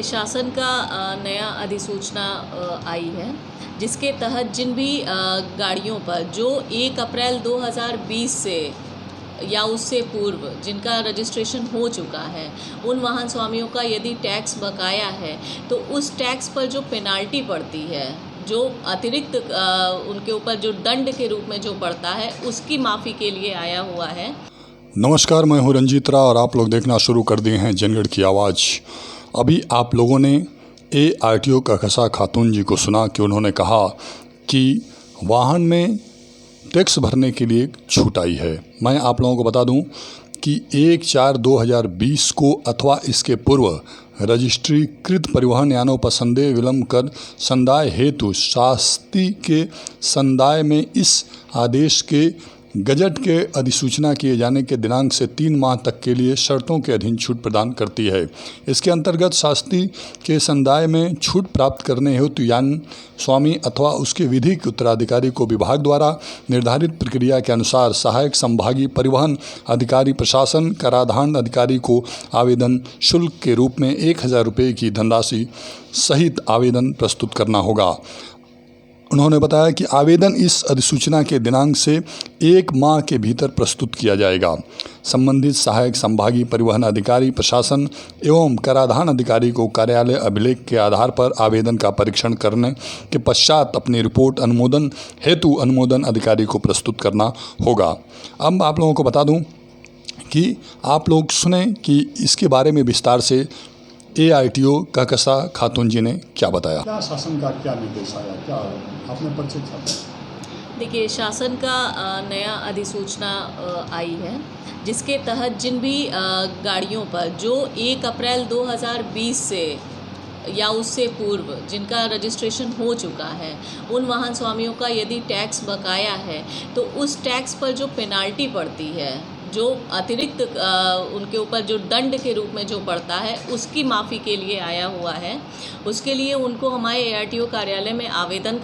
शासन का नया अधिसूचना आई है जिसके तहत जिन भी गाड़ियों पर जो 1 अप्रैल 2020 से या उससे पूर्व जिनका रजिस्ट्रेशन हो चुका है उन वाहन स्वामियों का यदि टैक्स बकाया है तो उस टैक्स पर जो पेनाल्टी पड़ती है, जो अतिरिक्त उनके ऊपर जो दंड के रूप में जो पड़ता है, उसकी माफ़ी के लिए आया हुआ है। नमस्कार, मैं हूं रंजीत राव और आप लोग देखना शुरू कर दिए हैं जनगढ़ की आवाज़। अभी आप लोगों ने ARTO कहकशा खातून जी को सुना कि उन्होंने कहा कि वाहन में टैक्स भरने के लिए छूट आई है। मैं आप लोगों को बता दूं कि 1/4/2020 को अथवा इसके पूर्व रजिस्ट्रीकृत परिवहन यानों पर संदेह विलंब कर संदाय हेतु शास्ति के संदाय में इस आदेश के गजट के अधिसूचना किए जाने के दिनांक से 3 माह तक के लिए शर्तों के अधीन छूट प्रदान करती है। इसके अंतर्गत शास्ति के संदाय में छूट प्राप्त करने हेतु यान स्वामी अथवा उसके विधिक उत्तराधिकारी को विभाग द्वारा निर्धारित प्रक्रिया के अनुसार सहायक संभागीय परिवहन अधिकारी प्रशासन कराधान अधिकारी को आवेदन शुल्क के रूप में 1000 रुपये की धनराशि सहित आवेदन प्रस्तुत करना होगा। उन्होंने बताया कि आवेदन इस अधिसूचना के दिनांक से 1 माह के भीतर प्रस्तुत किया जाएगा। संबंधित सहायक संभागीय परिवहन अधिकारी प्रशासन एवं कराधान अधिकारी को कार्यालय अभिलेख के आधार पर आवेदन का परीक्षण करने के पश्चात अपनी रिपोर्ट अनुमोदन हेतु अनुमोदन अधिकारी को प्रस्तुत करना होगा। अब आप लोगों को बता दूं कि आप लोग सुने कि इसके बारे में विस्तार से ARTO कहकशा खातून जी ने क्या बताया। क्या शासन का क्या निर्देश आया, क्या आपने परिचय किया? देखिए, शासन का नया अधिसूचना आई है जिसके तहत जिन भी गाड़ियों पर जो 1 अप्रैल 2020 से या उससे पूर्व जिनका रजिस्ट्रेशन हो चुका है उन वाहन स्वामियों का यदि टैक्स बकाया है तो उस टैक्स पर जो पेनाल्टी पड़ती है, जो अतिरिक्त उनके ऊपर जो दंड के रूप में जो पड़ता है, उसकी माफ़ी के लिए आया हुआ है। उसके लिए उनको हमारे ARTO कार्यालय में आवेदन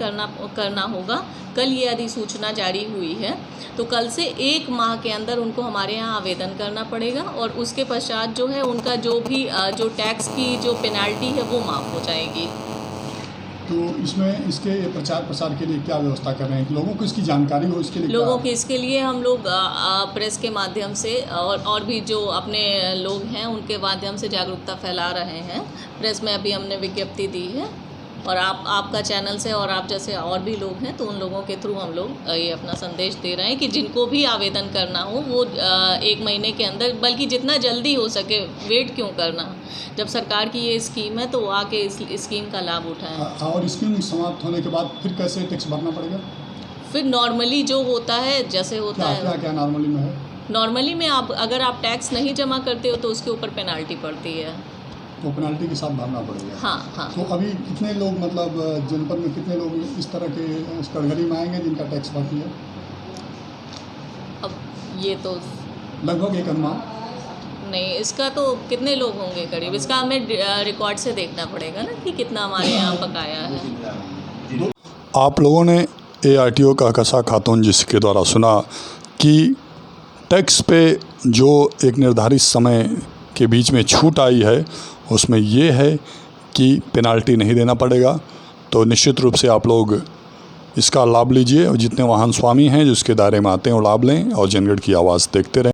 करना होगा। कल ये अधिसूचना जारी हुई है तो कल से 1 माह के अंदर उनको हमारे यहाँ आवेदन करना पड़ेगा और उसके पश्चात जो है उनका जो भी जो टैक्स की जो पेनाल्टी है वो माफ़ हो जाएगी। तो इसमें इसके प्रचार प्रसार के लिए क्या व्यवस्था कर रहे हैं, लोगों को इसकी जानकारी हो इसके लिए? लोगों के इसके लिए हम लोग प्रेस के माध्यम से और भी जो अपने लोग हैं उनके माध्यम से जागरूकता फैला रहे हैं। प्रेस में अभी हमने विज्ञप्ति दी है और आपका चैनल से और आप जैसे और भी लोग हैं तो उन लोगों के थ्रू हम लोग ये अपना संदेश दे रहे हैं कि जिनको भी आवेदन करना हो वो 1 महीने के अंदर, बल्कि जितना जल्दी हो सके, वेट क्यों करना, जब सरकार की ये स्कीम है तो आके इस स्कीम का लाभ उठाएं। और स्कीम समाप्त होने के बाद फिर कैसे टैक्स भरना पड़ेगा? फिर नॉर्मली जो होता है जैसे होता है। क्या नॉर्मली में है? नॉर्मली में अगर आप टैक्स नहीं जमा करते हो तो उसके ऊपर पेनाल्टी पड़ती है, तो पेनाल्टी के साथ भरना पड़ेगा। हाँ। तो अभी कितने लोग, मतलब जनपद में कितने लोग इस तरह के कटघरे में आएंगे जिनका टैक्स बाकी है? अब ये तो लगभग एक अनुमान नहीं, इसका तो कितने लोग होंगे करीब, इसका हमें रिकॉर्ड से देखना पड़ेगा ना कि कितना हमारे यहाँ बकाया है। आप लोगों ने ARTO कहकशा खातून जी के द्वारा सुना कि टैक्स पे जो एक निर्धारित समय के बीच में छूट आई है उसमें ये है कि पेनाल्टी नहीं देना पड़ेगा। तो निश्चित रूप से आप लोग इसका लाभ लीजिए और जितने वाहन स्वामी हैं जो इसके दायरे में आते हैं वो लाभ लें और जनगढ़ की आवाज़ देखते रहें।